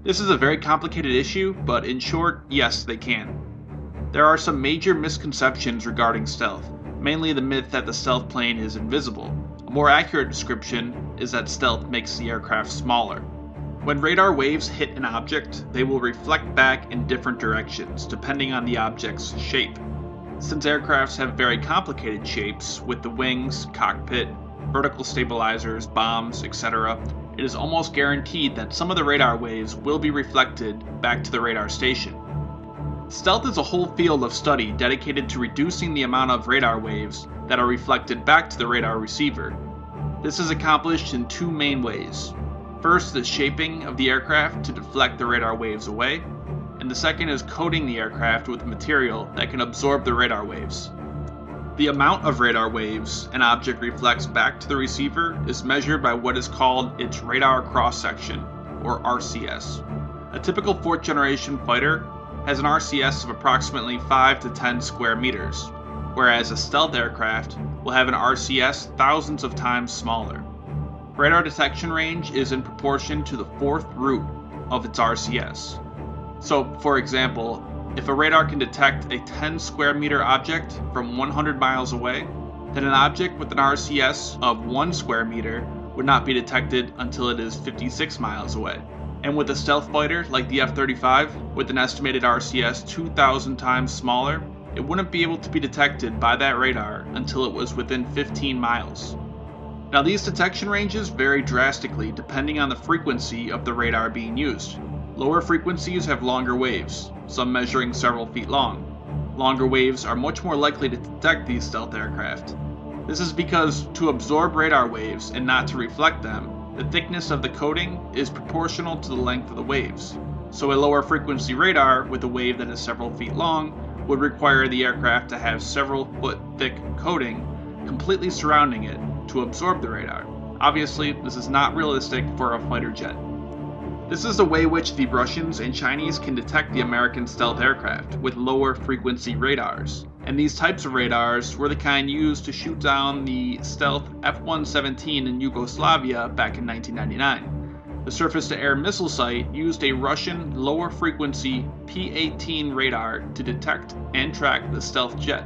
This is a very complicated issue, but in short, yes, they can. There are some major misconceptions regarding stealth, mainly the myth that the stealth plane is invisible. A more accurate description is that stealth makes the aircraft smaller. When radar waves hit an object, they will reflect back in different directions depending on the object's shape. Since aircrafts have very complicated shapes with the wings, cockpit, vertical stabilizers, bombs, etc., it is almost guaranteed that some of the radar waves will be reflected back to the radar station. Stealth is a whole field of study dedicated to reducing the amount of radar waves that are reflected back to the radar receiver. This is accomplished in two main ways. First, the shaping of the aircraft to deflect the radar waves away, and the second is coating the aircraft with material that can absorb the radar waves. The amount of radar waves an object reflects back to the receiver is measured by what is called its radar cross-section, or RCS. A typical fourth-generation fighter has an RCS of approximately 5 to 10 square meters, whereas a stealth aircraft will have an RCS thousands of times smaller. Radar detection range is in proportion to the fourth root of its RCS. So, for example, if a radar can detect a 10 square meter object from 100 miles away, then an object with an RCS of 1 square meter would not be detected until it is 56 miles away. And with a stealth fighter like the F-35, with an estimated RCS 2,000 times smaller, it wouldn't be able to be detected by that radar until it was within 15 miles. Now these detection ranges vary drastically depending on the frequency of the radar being used. Lower frequencies have longer waves, some measuring several feet long. Longer waves are much more likely to detect these stealth aircraft. This is because to absorb radar waves and not to reflect them, the thickness of the coating is proportional to the length of the waves. So a lower frequency radar with a wave that is several feet long would require the aircraft to have several foot thick coating completely surrounding it to absorb the radar. Obviously, this is not realistic for a fighter jet. This is the way which the Russians and Chinese can detect the American stealth aircraft with lower frequency radars. And these types of radars were the kind used to shoot down the stealth F-117 in Yugoslavia back in 1999. The surface-to-air missile site used a Russian lower frequency P-18 radar to detect and track the stealth jet.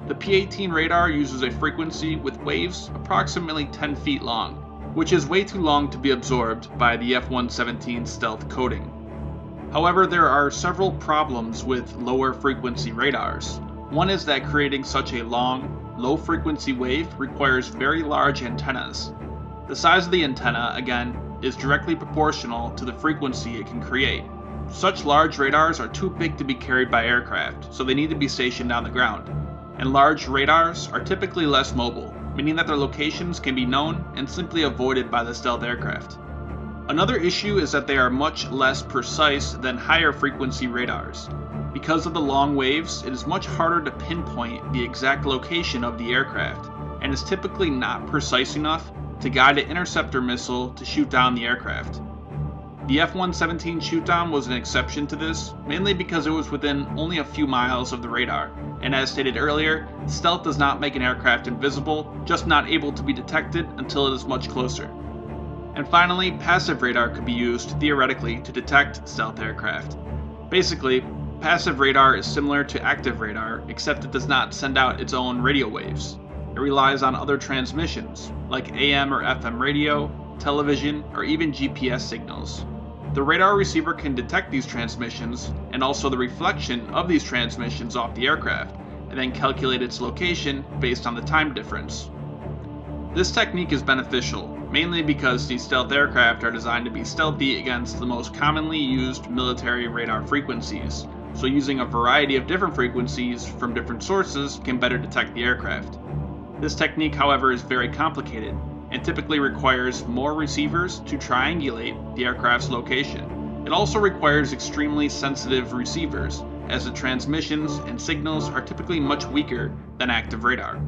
The P-18 radar uses a frequency with waves approximately 10 feet long, which is way too long to be absorbed by the F-117 stealth coating. However, there are several problems with lower frequency radars. One is that creating such a long, low-frequency wave requires very large antennas. The size of the antenna, again, is directly proportional to the frequency it can create. Such large radars are too big to be carried by aircraft, so they need to be stationed on the ground. And large radars are typically less mobile, meaning that their locations can be known and simply avoided by the stealth aircraft. Another issue is that they are much less precise than higher frequency radars. Because of the long waves, it is much harder to pinpoint the exact location of the aircraft, and is typically not precise enough to guide an interceptor missile to shoot down the aircraft. The F-117 shootdown was an exception to this, mainly because it was within only a few miles of the radar, and as stated earlier, stealth does not make an aircraft invisible, just not able to be detected until it is much closer. And finally, passive radar could be used, theoretically, to detect stealth aircraft. Basically, passive radar is similar to active radar, except it does not send out its own radio waves. It relies on other transmissions, like AM or FM radio, television, or even GPS signals. The radar receiver can detect these transmissions, and also the reflection of these transmissions off the aircraft, and then calculate its location based on the time difference. This technique is beneficial, mainly because these stealth aircraft are designed to be stealthy against the most commonly used military radar frequencies, so using a variety of different frequencies from different sources can better detect the aircraft. This technique, however, is very complicated, and typically requires more receivers to triangulate the aircraft's location. It also requires extremely sensitive receivers, as the transmissions and signals are typically much weaker than active radar.